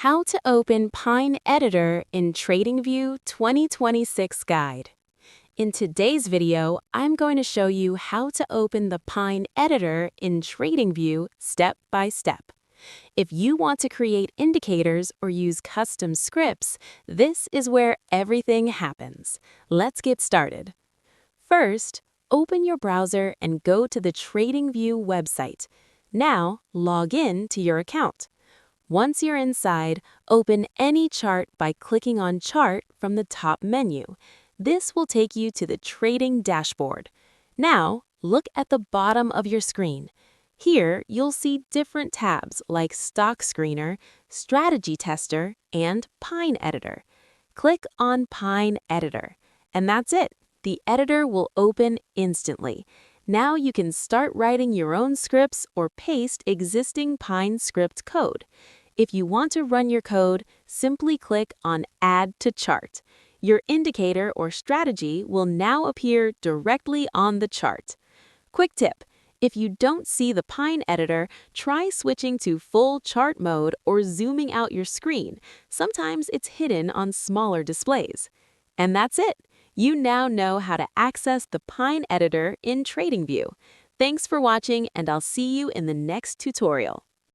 How to Open Pine Editor in TradingView 2026 Guide. In today's video, I'm going to show you how to open the Pine Editor in TradingView step by step. If you want to create indicators or use custom scripts, this is where everything happens. Let's get started. First, open your browser and go to the TradingView website. Now, log in to your account. Once you're inside, open any chart by clicking on Chart from the top menu. This will take you to the trading dashboard. Now, look at the bottom of your screen. Here, you'll see different tabs like Stock Screener, Strategy Tester, and Pine Editor. Click on Pine Editor, and that's it. The editor will open instantly. Now you can start writing your own scripts or paste existing Pine script code. If you want to run your code, simply click on Add to Chart. Your indicator or strategy will now appear directly on the chart. Quick tip: if you don't see the Pine editor, try switching to full chart mode or zooming out your screen. Sometimes it's hidden on smaller displays. And that's it. You now know how to access the Pine editor in TradingView. Thanks for watching, and I'll see you in the next tutorial.